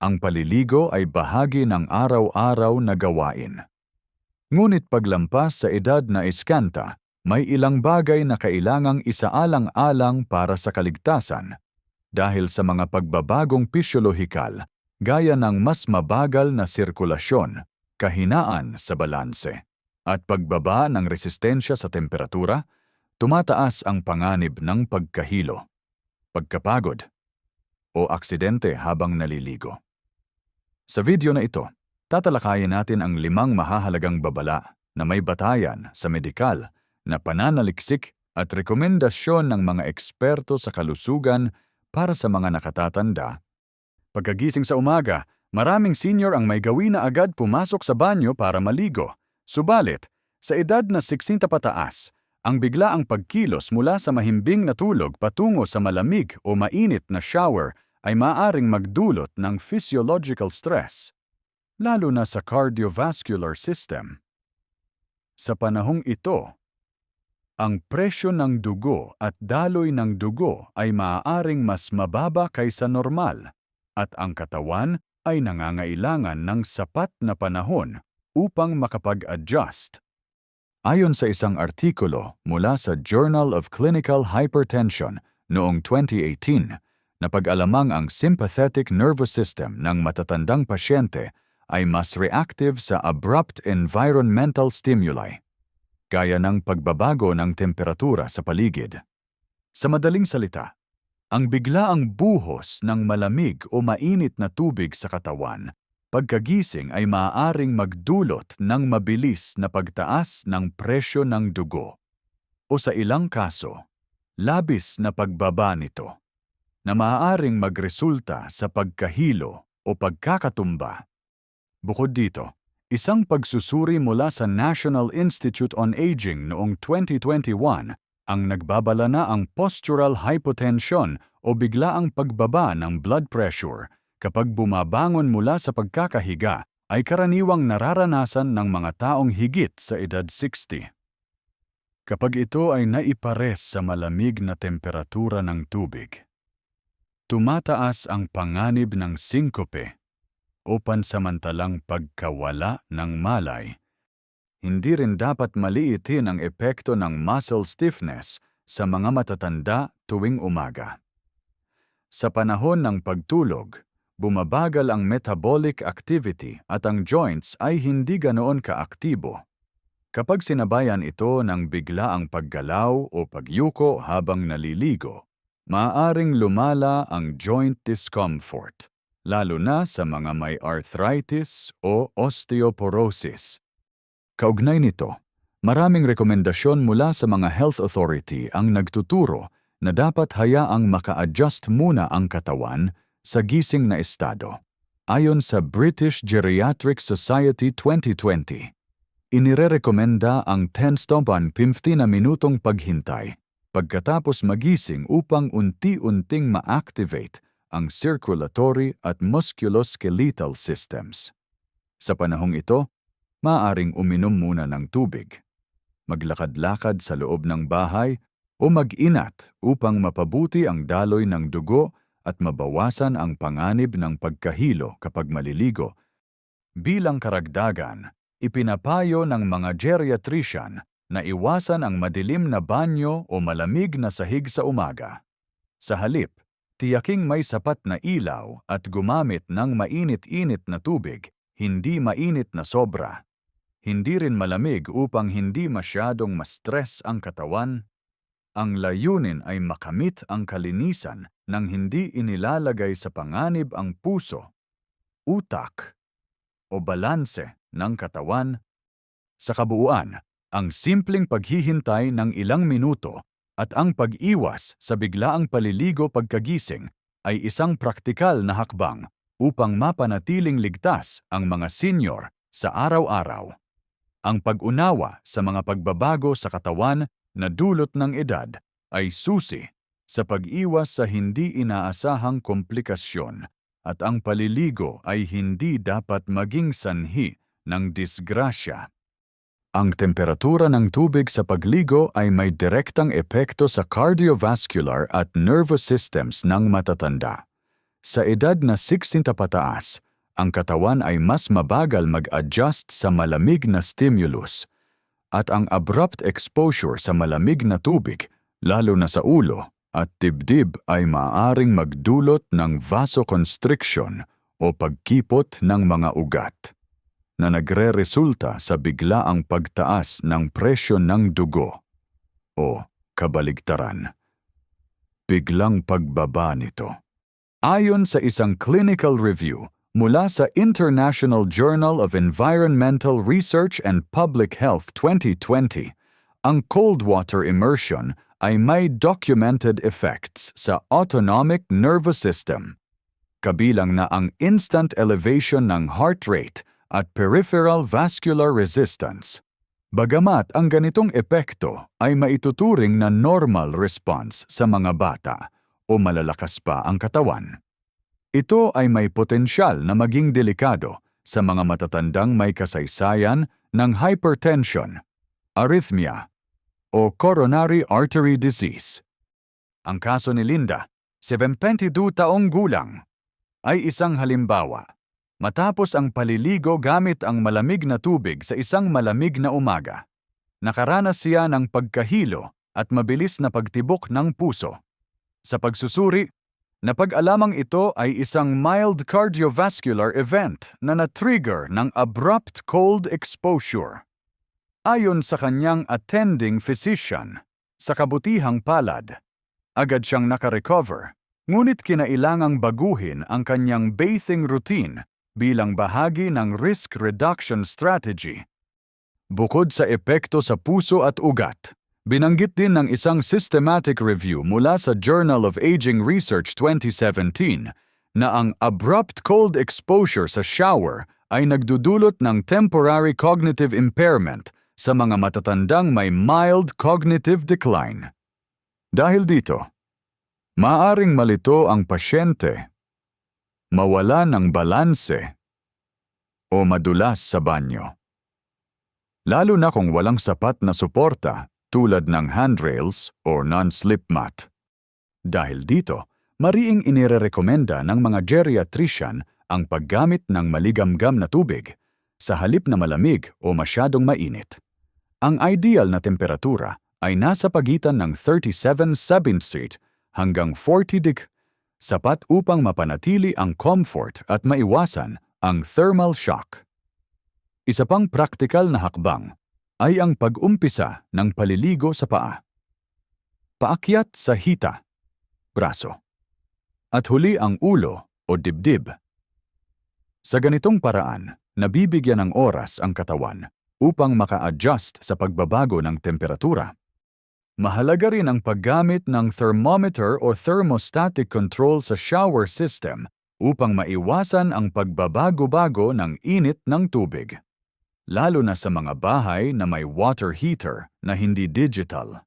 Ang paliligo ay bahagi ng araw-araw na gawain. Ngunit paglampas sa edad na 60, may ilang bagay na kailangang isaalang-alang para sa kaligtasan dahil sa mga pagbabagong pisyolohikal gaya ng mas mabagal na sirkulasyon, kahinaan sa balanse, at pagbaba ng resistensya sa temperatura. Tumataas ang panganib ng pagkahilo, pagkapagod, o aksidente habang naliligo. Sa video na ito, tatalakayin natin ang 5 mahahalagang babala na may batayan sa medikal na pananaliksik at rekomendasyon ng mga eksperto sa kalusugan para sa mga nakatatanda. Pagkagising sa umaga, maraming senior ang may gawin na agad pumasok sa banyo para maligo. Subalit, sa edad na 60 pataas, ang biglaang pagkilos mula sa mahimbing na tulog patungo sa malamig o mainit na shower ay maaaring magdulot ng physiological stress, lalo na sa cardiovascular system. Sa panahong ito, ang presyo ng dugo at daloy ng dugo ay maaaring mas mababa kaysa normal at ang katawan ay nangangailangan ng sapat na panahon upang makapag-adjust. Ayon sa isang artikulo mula sa Journal of Clinical Hypertension noong 2018, napag-alamang ang sympathetic nervous system ng matatandang pasyente ay mas reactive sa abrupt environmental stimuli, gaya ng pagbabago ng temperatura sa paligid. Sa madaling salita, ang biglaang buhos ng malamig o mainit na tubig sa katawan pagkagising ay maaaring magdulot ng mabilis na pagtaas ng presyo ng dugo o sa ilang kaso, labis na pagbaba nito na maaaring magresulta sa pagkahilo o pagkakatumba. Bukod dito, isang pagsusuri mula sa National Institute on Aging noong 2021 ang nagbabala na ang postural hypotension o biglaang pagbaba ng blood pressure kapag bumabangon mula sa pagkakahiga ay karaniwang nararanasan ng mga taong higit sa edad 60. Kapag ito ay naipares sa malamig na temperatura ng tubig, tumataas ang panganib ng sinkope o pansamantalang pagkawala ng malay. Hindi rin dapat maliitin ang epekto ng muscle stiffness sa mga matatanda tuwing umaga. Sa panahon ng pagtulog, bumabagal ang metabolic activity at ang joints ay hindi ganoon kaaktibo. Kapag sinabayan ito ng biglaang paggalaw o pagyuko habang naliligo, maaaring lumala ang joint discomfort, lalo na sa mga may arthritis o osteoporosis. Kaugnay nito, maraming rekomendasyon mula sa mga health authority ang nagtuturo na dapat hayaang maka-adjust muna ang katawan sa gising na estado. Ayon sa British Geriatric Society 2020, inirerekomenda ang 10-15 na minutong paghintay pagkatapos magising upang unti-unting ma-activate ang circulatory at musculoskeletal systems. Sa panahong ito, maaaring uminom muna ng tubig, maglakad-lakad sa loob ng bahay o mag-inat upang mapabuti ang daloy ng dugo at mabawasan ang panganib ng pagkahilo kapag maliligo. Bilang karagdagan, ipinapayo ng mga geriatrician na iwasan ang madilim na banyo o malamig na sahig sa umaga. Sa halip, tiyaking may sapat na ilaw at gumamit ng mainit-init na tubig, hindi mainit na sobra. Hindi rin malamig upang hindi masyadong ma-stress ang katawan. Ang layunin ay makamit ang kalinisan nang hindi inilalagay sa panganib ang puso, utak, o balanse ng katawan. Sa kabuuan, ang simpleng paghihintay ng ilang minuto at ang pag-iwas sa biglaang paliligo pagkagising ay isang praktikal na hakbang upang mapanatiling ligtas ang mga senior sa araw-araw. Ang pag-unawa sa mga pagbabago sa katawan na dulot ng edad ay susi sa pag-iwas sa hindi inaasahang komplikasyon at ang paliligo ay hindi dapat maging sanhi ng disgrasya. Ang temperatura ng tubig sa pagligo ay may direktang epekto sa cardiovascular at nervous systems ng matatanda. Sa edad na 60 pataas, ang katawan ay mas mabagal mag-adjust sa malamig na stimulus at ang abrupt exposure sa malamig na tubig, lalo na sa ulo at dibdib ay maaaring magdulot ng vasoconstriction o pagkipot ng mga ugat na nagre-resulta sa biglaang pagtaas ng presyon ng dugo o kabaligtaran, biglang pagbaba nito. Ayon sa isang clinical review mula sa International Journal of Environmental Research and Public Health 2020, ang cold water immersion ay may documented effects sa autonomic nervous system, kabilang na ang instant elevation ng heart rate at peripheral vascular resistance. Bagamat ang ganitong epekto ay maituturing na normal response sa mga bata o malalakas pa ang katawan, ito ay may potensyal na maging delikado sa mga matatandang may kasaysayan ng hypertension, arrhythmia, o coronary artery disease. Ang kaso ni Linda, 72 taong gulang, ay isang halimbawa. Matapos ang paliligo gamit ang malamig na tubig sa isang malamig na umaga, nakaranas siya ng pagkahilo at mabilis na pagtibok ng puso. Sa pagsusuri, napag-alamang ito ay isang mild cardiovascular event na na-trigger ng abrupt cold exposure. Ayon sa kanyang attending physician, sa kabutihang palad, agad siyang nakarecover, ngunit kinailangang baguhin ang kanyang bathing routine bilang bahagi ng risk reduction strategy. Bukod sa epekto sa puso at ugat, binanggit din ng isang systematic review mula sa Journal of Aging Research 2017 na ang abrupt cold exposure sa shower ay nagdudulot ng temporary cognitive impairment sa mga matatandang may mild cognitive decline. Dahil dito, maaaring malito ang pasyente, mawala ng balanse, o madulas sa banyo. Lalo na kung walang sapat na suporta tulad ng handrails o non-slip mat. Dahil dito, mariing inirerekomenda ng mga geriatrician ang paggamit ng maligamgam na tubig sa halip na malamig o masyadong mainit. Ang ideal na temperatura ay nasa pagitan ng 37°C hanggang 40°C, sapat upang mapanatili ang comfort at maiwasan ang thermal shock. Isa pang praktikal na hakbang ay ang pag-umpisa ng paliligo sa paa, paakyat sa hita, braso, at huli ang ulo o dibdib. Sa ganitong paraan, nabibigyan ng oras ang katawan upang maka-adjust sa pagbabago ng temperatura. Mahalaga rin ang paggamit ng thermometer o thermostatic control sa shower system upang maiwasan ang pagbabago-bago ng init ng tubig, lalo na sa mga bahay na may water heater na hindi digital.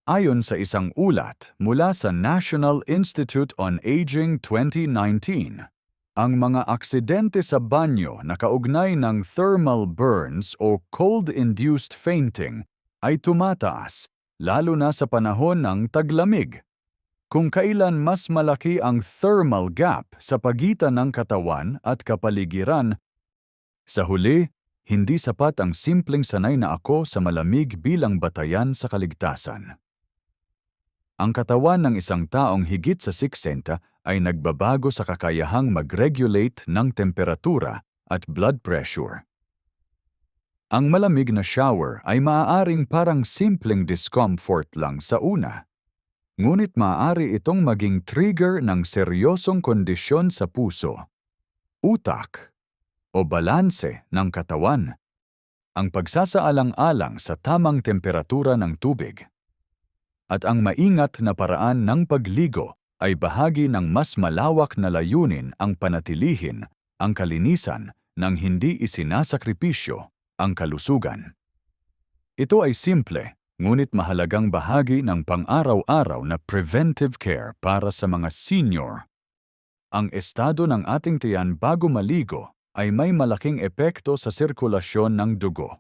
Ayon sa isang ulat mula sa National Institute on Aging 2019, ang mga aksidente sa banyo na kaugnay ng thermal burns o cold-induced fainting ay tumataas, lalo na sa panahon ng taglamig, kung kailan mas malaki ang thermal gap sa pagitan ng katawan at kapaligiran. Sa huli, hindi sapat ang simpleng sanay na ako sa malamig bilang batayan sa kaligtasan. Ang katawan ng isang taong higit sa 60 ay nagbabago sa kakayahang mag-regulate ng temperatura at blood pressure. Ang malamig na shower ay maaaring parang simpleng discomfort lang sa una. Ngunit maaari itong maging trigger ng seryosong kondisyon sa puso, utak, o balanse ng katawan. Ang pagsasaalang-alang sa tamang temperatura ng tubig at ang maingat na paraan ng pagligo ay bahagi ng mas malawak na layunin ang panatilihin ang kalinisan nang hindi isinasakripisyo ang kalusugan. Ito ay simple, ngunit mahalagang bahagi ng pang-araw-araw na preventive care para sa mga senior. Ang estado ng ating tiyan bago maligo ay may malaking epekto sa sirkulasyon ng dugo,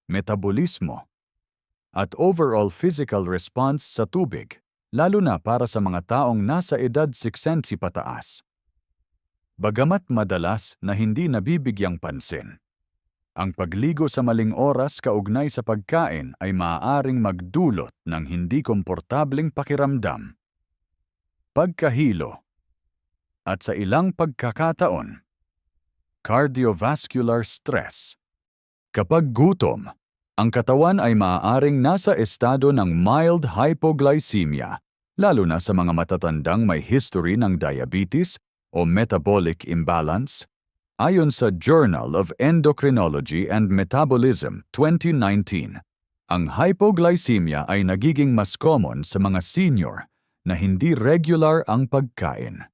metabolismo, at overall physical response sa tubig, lalo na para sa mga taong nasa edad 60 pataas. bagamat madalas na hindi nabibigyang pansin. Ang pagligo sa maling oras kaugnay sa pagkain ay maaaring magdulot ng hindi komportableng pakiramdam, pagkahilo, at sa ilang pagkakataon, cardiovascular stress. Kapag gutom, ang katawan ay maaaring nasa estado ng mild hypoglycemia, lalo na sa mga matatandang may history ng diabetes o metabolic imbalance. Ayon sa Journal of Endocrinology and Metabolism 2019, ang hypoglycemia ay nagiging mas common sa mga senior na hindi regular ang pagkain.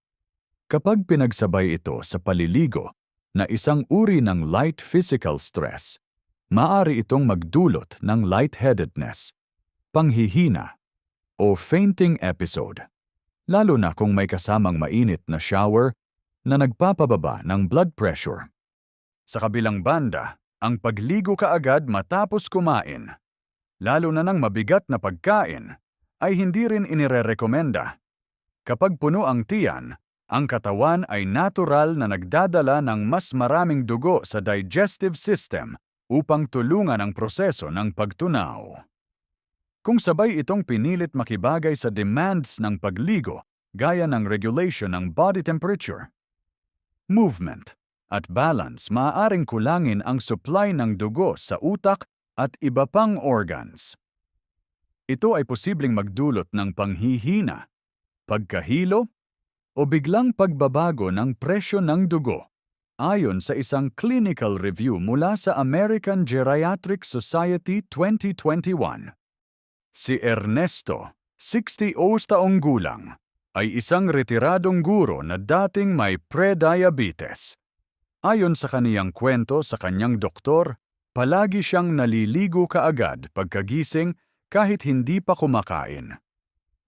Kapag pinagsabay ito sa paliligo na isang uri ng light physical stress, maaari itong magdulot ng lightheadedness, panghihina, o fainting episode, lalo na kung may kasamang mainit na shower na nagpapababa ng blood pressure. Sa kabilang banda, ang pagligo kaagad matapos kumain, lalo na ng mabigat na pagkain, ay hindi rin inirerekomenda. Kapag puno ang tiyan, ang katawan ay natural na nagdadala ng mas maraming dugo sa digestive system upang tulungan ang proseso ng pagtunaw. Kung sabay itong pinilit makibagay sa demands ng pagligo, gaya ng regulation ng body temperature, movement, at balance, maaaring kulangin ang supply ng dugo sa utak at iba pang organs. Ito ay posibleng magdulot ng panghihina, pagkahilo, o biglang pagbabago ng presyo ng dugo. Ayon sa isang clinical review mula sa American Geriatric Society 2021, si Ernesto, 60 taong gulang, ay isang retiradong guro na dating may pre-diabetes. Ayon sa kaniyang kwento sa kanyang doktor, palagi siyang naliligo kaagad pagkagising kahit hindi pa kumakain.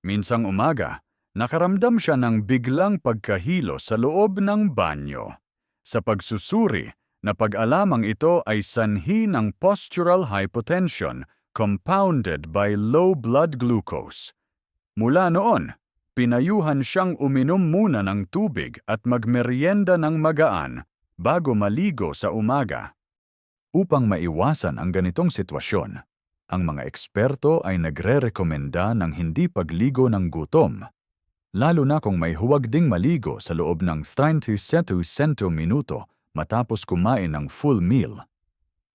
Minsang umaga, nakaramdam siya ng biglang pagkahilo sa loob ng banyo. Sa pagsusuri, napag-alamang ito ay sanhi ng postural hypotension compounded by low blood glucose. Mula noon, pinayuhan siyang uminom muna ng tubig at magmeryenda ng magaan bago maligo sa umaga. Upang maiwasan ang ganitong sitwasyon, ang mga eksperto ay nagre-rekomenda ng hindi pagligo ng gutom, lalo na kung may huwag ding maligo sa loob ng 30 minuto matapos kumain ng full meal.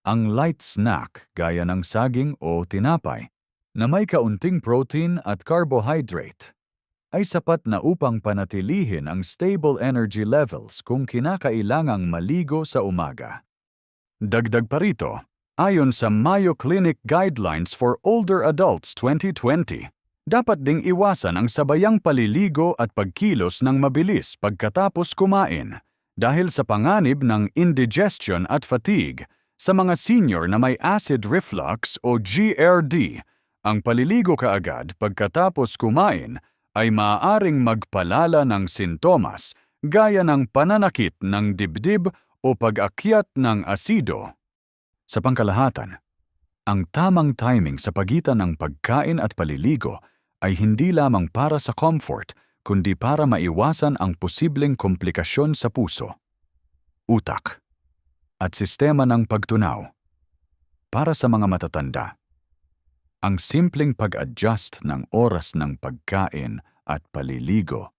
Ang light snack gaya ng saging o tinapay na may kaunting protein at carbohydrate ay sapat na upang panatilihin ang stable energy levels kung kinakailangang maligo sa umaga. Dagdag pa rito, ayon sa Mayo Clinic Guidelines for Older Adults 2020, dapat ding iwasan ang sabayang paliligo at pagkilos ng mabilis pagkatapos kumain dahil sa panganib ng indigestion at fatigue. Sa mga senior na may acid reflux o GERD, ang paliligo kaagad pagkatapos kumain ay maaaring magpalala ng sintomas gaya ng pananakit ng dibdib o pag-akyat ng asido. Sa pangkalahatan, ang tamang timing sa pagitan ng pagkain at paliligo ay hindi lamang para sa comfort, kundi para maiwasan ang posibleng komplikasyon sa puso, utak, at sistema ng pagtunaw. Para sa mga matatanda, ang simpleng pag-adjust ng oras ng pagkain at paliligo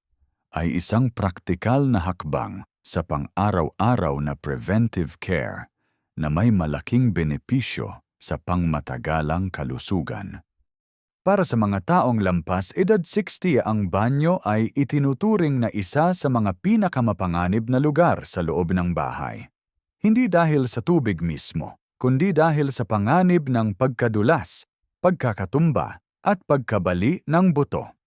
ay isang praktikal na hakbang sa pang-araw-araw na preventive care na may malaking benepisyo sa pangmatagalang kalusugan. Para sa mga taong lampas edad 60, ang banyo ay itinuturing na isa sa mga pinakamapanganib na lugar sa loob ng bahay. Hindi dahil sa tubig mismo, kundi dahil sa panganib ng pagkadulas, pagkakatumba, at pagkabali ng buto.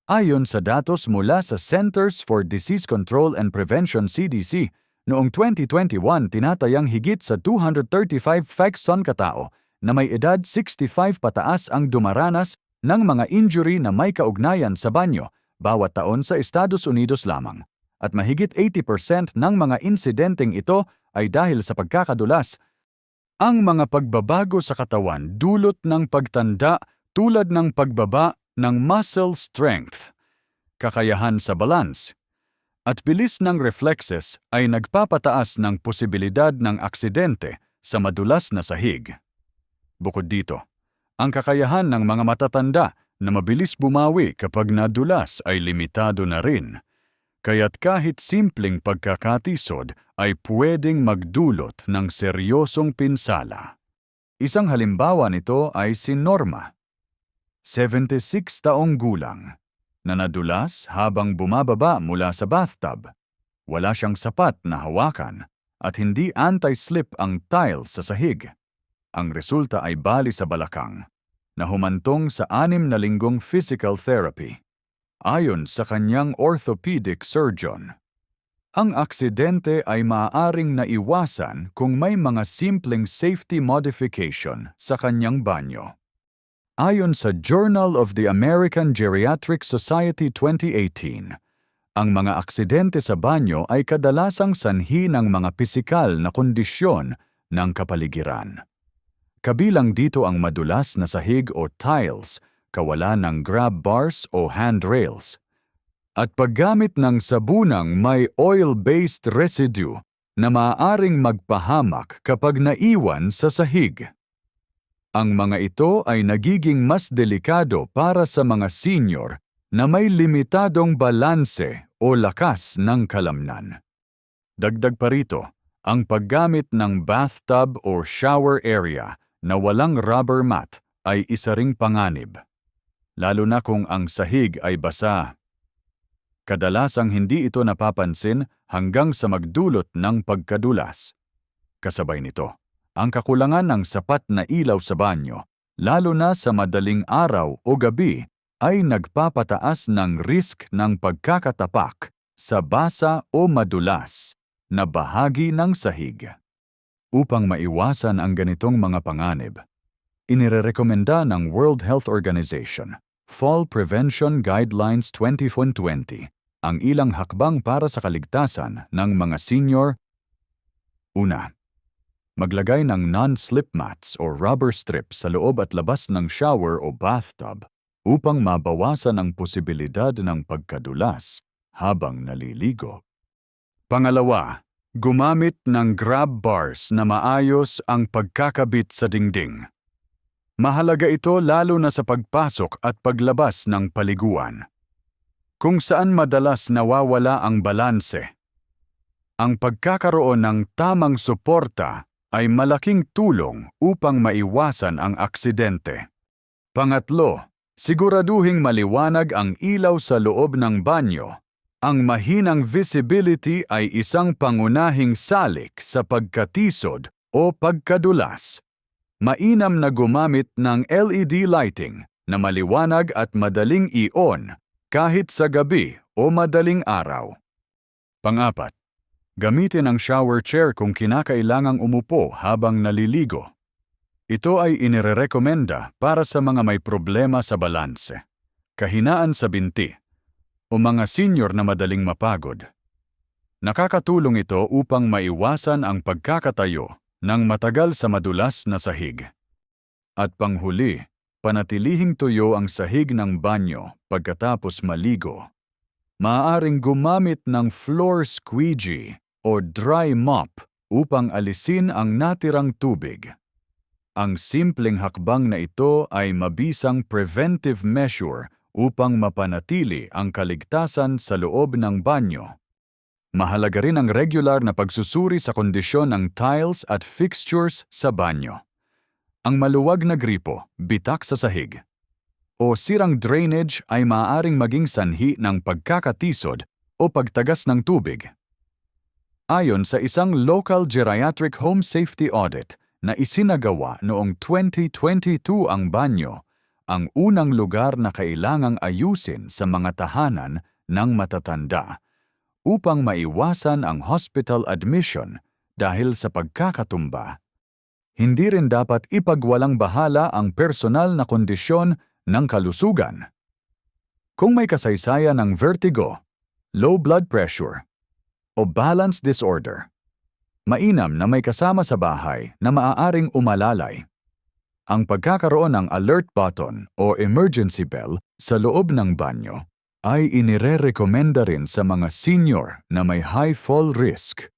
Ayon sa datos mula sa Centers for Disease Control and Prevention CDC, noong 2021 tinatayang higit sa 235,000 katao na may edad 65 pataas ang dumaranas ng mga injury na may kaugnayan sa banyo bawat taon sa Estados Unidos lamang. At mahigit 80% ng mga insidenteng ito ay dahil sa pagkakadulas. Ang mga pagbabago sa katawan dulot ng pagtanda tulad ng pagbaba ng muscle strength, kakayahan sa balance, At bilis ng reflexes ay nagpapataas ng posibilidad ng aksidente sa madulas na sahig. Bukod dito, ang kakayahan ng mga matatanda na mabilis bumawi kapag nadulas ay limitado na rin. Kaya't kahit simpleng pagkakatisod ay pwedeng magdulot ng seryosong pinsala. Isang halimbawa nito ay si Norma, 76 taong gulang, na nadulas habang bumababa mula sa bathtub. Wala siyang sapat na hawakan at hindi anti-slip ang tiles sa sahig. Ang resulta ay bali sa balakang, na humantong sa 6 na linggong physical therapy. Ayon sa kanyang orthopedic surgeon, ang aksidente ay maaaring naiwasan kung may mga simpleng safety modification sa kanyang banyo. Ayon sa Journal of the American Geriatric Society 2018, ang mga aksidente sa banyo ay kadalasang sanhi ng mga pisikal na kondisyon ng kapaligiran. Kabilang dito ang madulas na sahig o tiles, kawalan ng grab bars o handrails, at paggamit ng sabunang may oil-based residue na maaaring magpahamak kapag naiwan sa sahig. Ang mga ito ay nagiging mas delikado para sa mga senior na may limitadong balanse o lakas ng kalamnan. Dagdag pa rito, ang paggamit ng bathtub o shower area na walang rubber mat ay isa ring panganib, lalo na kung ang sahig ay basa. Kadalasang hindi ito napapansin hanggang sa magdulot ng pagkadulas. Kasabay nito, ang kakulangan ng sapat na ilaw sa banyo, lalo na sa madaling araw o gabi, ay nagpapataas ng risk ng pagkakatapak sa basa o madulas na bahagi ng sahig. Upang maiwasan ang ganitong mga panganib, inirekomenda ng World Health Organization Fall Prevention Guidelines 2020 ang ilang hakbang para sa kaligtasan ng mga senior. Una, maglagay ng non-slip mats o rubber strips sa loob at labas ng shower o bathtub upang mabawasan ang posibilidad ng pagkadulas habang naliligo. Pangalawa, gumamit ng grab bars na maayos ang pagkakabit sa dingding. Mahalaga ito lalo na sa pagpasok at paglabas ng paliguan, kung saan madalas nawawala ang balanse. Ang pagkakaroon ng tamang suporta ay malaking tulong upang maiwasan ang aksidente. Pangatlo, siguraduhing maliwanag ang ilaw sa loob ng banyo. Ang mahinang visibility ay isang pangunahing salik sa pagkatisod o pagkadulas. Mainam na gumamit ng LED lighting na maliwanag at madaling i-on kahit sa gabi o madaling araw. Pang-apat, gamitin ang shower chair kung kinakailangang umupo habang naliligo. Ito ay inirekomenda para sa mga may problema sa balanse, kahinaan sa binti, o mga senior na madaling mapagod. Nakakatulong ito upang maiwasan ang pagkakatayo ng matagal sa madulas na sahig. At panghuli, panatilihing tuyo ang sahig ng banyo pagkatapos maligo. Maaaring gumamit ng floor squeegee o dry mop upang alisin ang natirang tubig. Ang simpleng hakbang na ito ay mabisang preventive measure upang mapanatili ang kaligtasan sa loob ng banyo. Mahalaga rin ang regular na pagsusuri sa kondisyon ng tiles at fixtures sa banyo. Ang maluwag na gripo, bitak sa sahig, o sirang drainage ay maaaring maging sanhi ng pagkakatisod o pagtagas ng tubig. Ayon sa isang local geriatric home safety audit na isinagawa noong 2022, ang banyo ang unang lugar na kailangang ayusin sa mga tahanan ng matatanda upang maiwasan ang hospital admission dahil sa pagkakatumba. Hindi rin dapat ipagwalang bahala ang personal na kondisyon ng kalusugan. Kung may kasaysayan ng vertigo, low blood pressure, o balance disorder, mainam na may kasama sa bahay na maaaring umalalay. Ang pagkakaroon ng alert button o emergency bell sa loob ng banyo ay inirerekomenda rin sa mga senior na may high fall risk.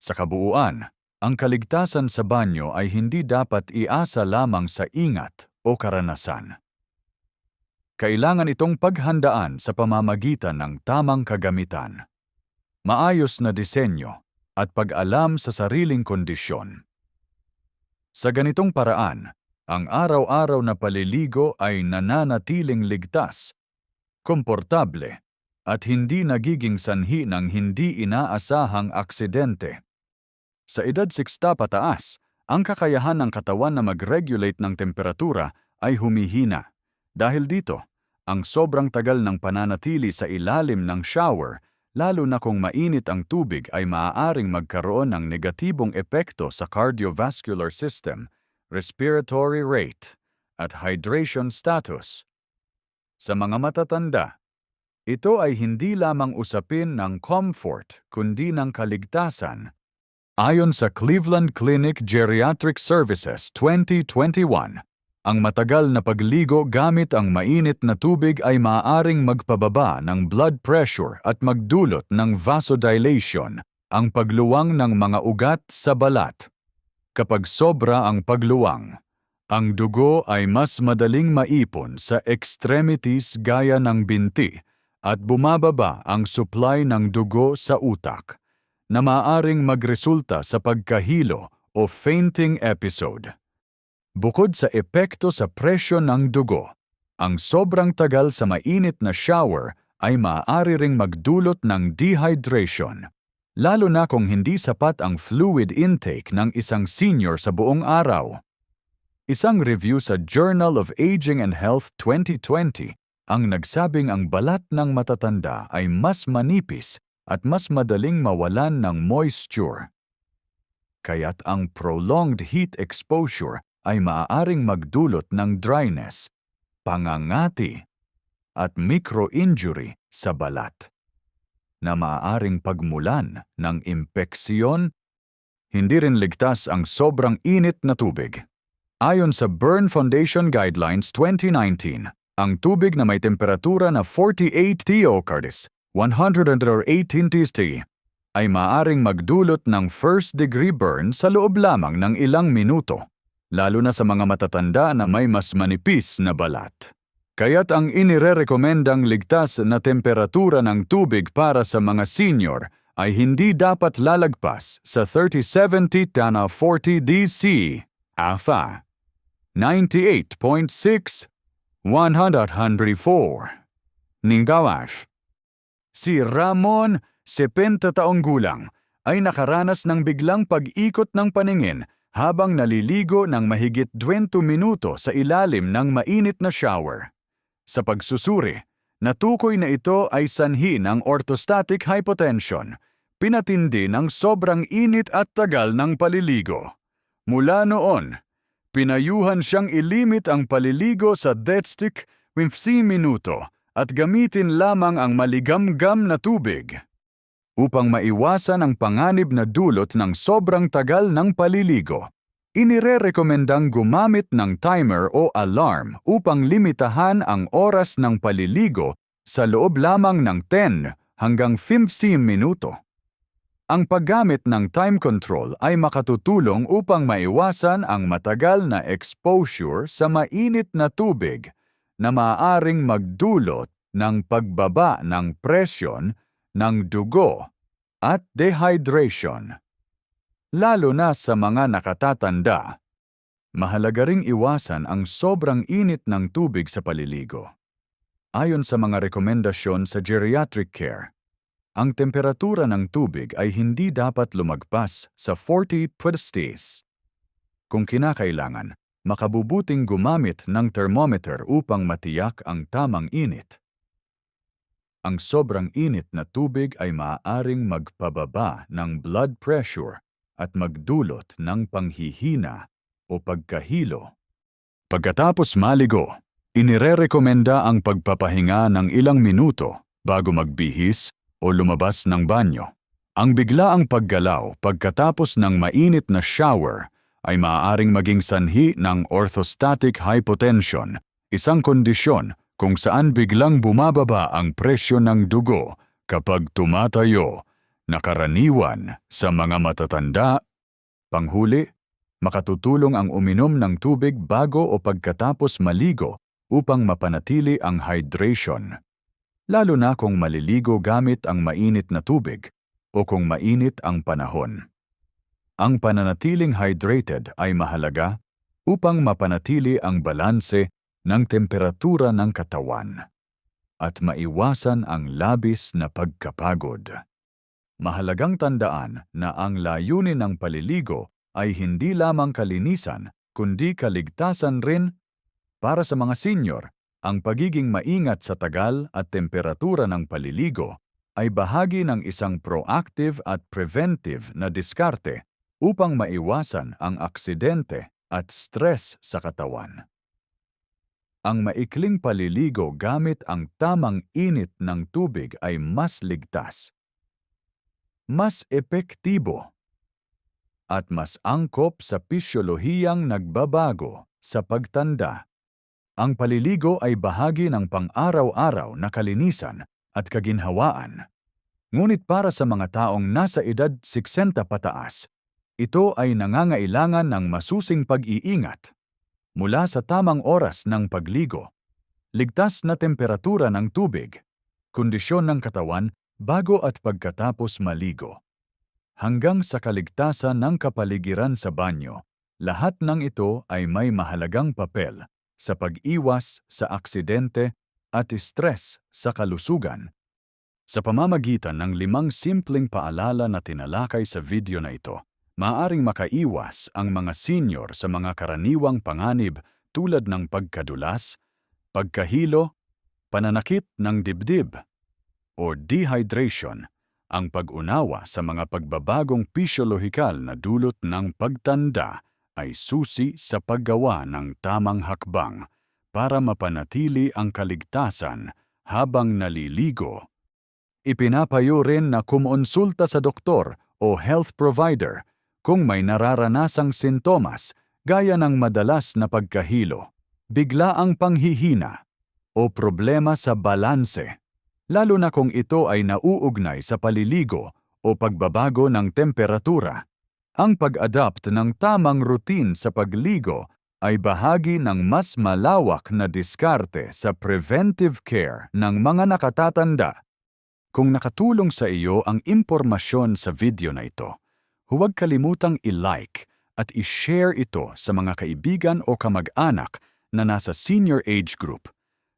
Sa kabuuan, ang kaligtasan sa banyo ay hindi dapat iasa lamang sa ingat o karanasan. Kailangan itong paghandaan sa pamamagitan ng tamang kagamitan, maayos na disenyo, at pag-alam sa sariling kondisyon. Sa ganitong paraan, ang araw-araw na paliligo ay nananatiling ligtas, komportable, at hindi nagiging sanhi ng hindi inaasahang aksidente. Sa edad 60 pataas, ang kakayahan ng katawan na mag-regulate ng temperatura ay humihina. Dahil dito, ang sobrang tagal ng pananatili sa ilalim ng shower, lalo na kung mainit ang tubig, ay maaaring magkaroon ng negatibong epekto sa cardiovascular system, respiratory rate, at hydration status. Sa mga matatanda, ito ay hindi lamang usapin ng comfort kundi ng kaligtasan. Ayon sa Cleveland Clinic Geriatric Services 2021, ang matagal na pagligo gamit ang mainit na tubig ay maaaring magpababa ng blood pressure at magdulot ng vasodilation, ang pagluwang ng mga ugat sa balat. Kapag sobra ang pagluwang, ang dugo ay mas madaling maipon sa extremities gaya ng binti at bumababa ang supply ng dugo sa utak, na maaaring magresulta sa pagkahilo o fainting episode. Bukod sa epekto sa presyon ng dugo, ang sobrang tagal sa mainit na shower ay maaari ring magdulot ng dehydration, lalo na kung hindi sapat ang fluid intake ng isang senior sa buong araw. Isang review sa Journal of Aging and Health 2020 ang nagsabing ang balat ng matatanda ay mas manipis at mas madaling mawalan ng moisture. Kaya't ang prolonged heat exposure ay maaaring magdulot ng dryness, pangangati, at micro-injury sa balat, na maaaring pagmulan ng impeksyon. Hindi rin ligtas ang sobrang init na tubig. Ayon sa Burn Foundation Guidelines 2019, ang tubig na may temperatura na 48 TOCardis, 118 TST, ay maaaring magdulot ng first-degree burn sa loob lamang ng ilang minuto, lalo na sa mga matatanda na may mas manipis na balat. Kaya't ang inirerekomendang ligtas na temperatura ng tubig para sa mga senior ay hindi dapat lalagpas sa 30-70 to 40 DC, AFA, 98.6, 104. Ningawaf. Si Ramon, 70 taong gulang, ay nakaranas ng biglang pag-ikot ng paningin habang naliligo ng mahigit 20 minuto sa ilalim ng mainit na shower. Sa pagsusuri, natukoy na ito ay sanhi ng orthostatic hypotension, pinatindi ng sobrang init at tagal ng paliligo. Mula noon, pinayuhan siyang ilimit ang paliligo sa 10 minuto at gamitin lamang ang maligamgam na tubig. Upang maiwasan ang panganib na dulot ng sobrang tagal ng paliligo, inirerekomendang gumamit ng timer o alarm upang limitahan ang oras ng paliligo sa loob lamang ng 10 hanggang 15 minuto. Ang paggamit ng time control ay makatutulong upang maiwasan ang matagal na exposure sa mainit na tubig na maaaring magdulot ng pagbaba ng presyon ng dugo at dehydration. Lalo na sa mga nakatatanda, mahalaga ring iwasan ang sobrang init ng tubig sa paliligo. Ayon sa mga rekomendasyon sa geriatric care, ang temperatura ng tubig ay hindi dapat lumagpas sa 40 degrees. Kung kinakailangan, makabubuting gumamit ng thermometer upang matiyak ang tamang init. Ang sobrang init na tubig ay maaaring magpababa ng blood pressure at magdulot ng panghihina o pagkahilo. Pagkatapos maligo, inirerekomenda ang pagpapahinga ng ilang minuto bago magbihis o lumabas ng banyo. Ang biglaang paggalaw pagkatapos ng mainit na shower ay maaaring maging sanhi ng orthostatic hypotension, isang kondisyon kung saan biglang bumababa ang presyo ng dugo kapag tumatayo, na karaniwan sa mga matatanda. Panghuli, makatutulong ang uminom ng tubig bago o pagkatapos maligo upang mapanatili ang hydration, lalo na kung maliligo gamit ang mainit na tubig o kung mainit ang panahon. Ang pananatiling hydrated ay mahalaga upang mapanatili ang balanse ng temperatura ng katawan at maiwasan ang labis na pagkapagod. Mahalagang tandaan na ang layunin ng paliligo ay hindi lamang kalinisan kundi kaligtasan rin. Para sa mga senior, ang pagiging maingat sa tagal at temperatura ng paliligo ay bahagi ng isang proactive at preventive na diskarte upang maiwasan ang aksidente at stress sa katawan. Ang maikling paliligo gamit ang tamang init ng tubig ay mas ligtas, mas epektibo, at mas angkop sa pisyolohiyang nagbabago sa pagtanda. Ang paliligo ay bahagi ng pang-araw-araw na kalinisan at kaginhawaan. Ngunit para sa mga taong nasa edad 60 pataas, ito ay nangangailangan ng masusing pag-iingat. Mula sa tamang oras ng pagligo, ligtas na temperatura ng tubig, kondisyon ng katawan bago at pagkatapos maligo, hanggang sa kaligtasan ng kapaligiran sa banyo, lahat ng ito ay may mahalagang papel sa pag-iwas sa aksidente at stress sa kalusugan. Sa pamamagitan ng 5 simpleng paalala na tinalakay sa video na ito, maaaring makaiwas ang mga senior sa mga karaniwang panganib tulad ng pagkadulas, pagkahilo, pananakit ng dibdib, o dehydration. Ang pag-unawa sa mga pagbabagong pisyolohikal na dulot ng pagtanda ay susi sa paggawa ng tamang hakbang para mapanatili ang kaligtasan habang naliligo. Ipinapayo rin na kumonsulta sa doktor o health provider kung may nararanasang sintomas gaya ng madalas na pagkahilo, biglaang panghihina, o problema sa balanse, lalo na kung ito ay nauugnay sa paliligo o pagbabago ng temperatura. Ang pag-adapt ng tamang routine sa pagligo ay bahagi ng mas malawak na diskarte sa preventive care ng mga nakatatanda. Kung nakatulong sa iyo ang impormasyon sa video na ito, huwag kalimutang i-like at i-share ito sa mga kaibigan o kamag-anak na nasa senior age group.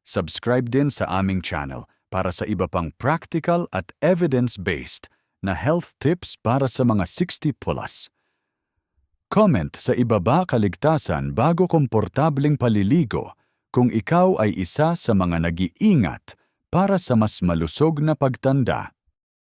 Subscribe din sa aming channel para sa iba pang practical at evidence-based na health tips para sa mga 60+. Comment sa ibaba kaligtasan bago komportabling paliligo kung ikaw ay isa sa mga nag-iingat para sa mas malusog na pagtanda.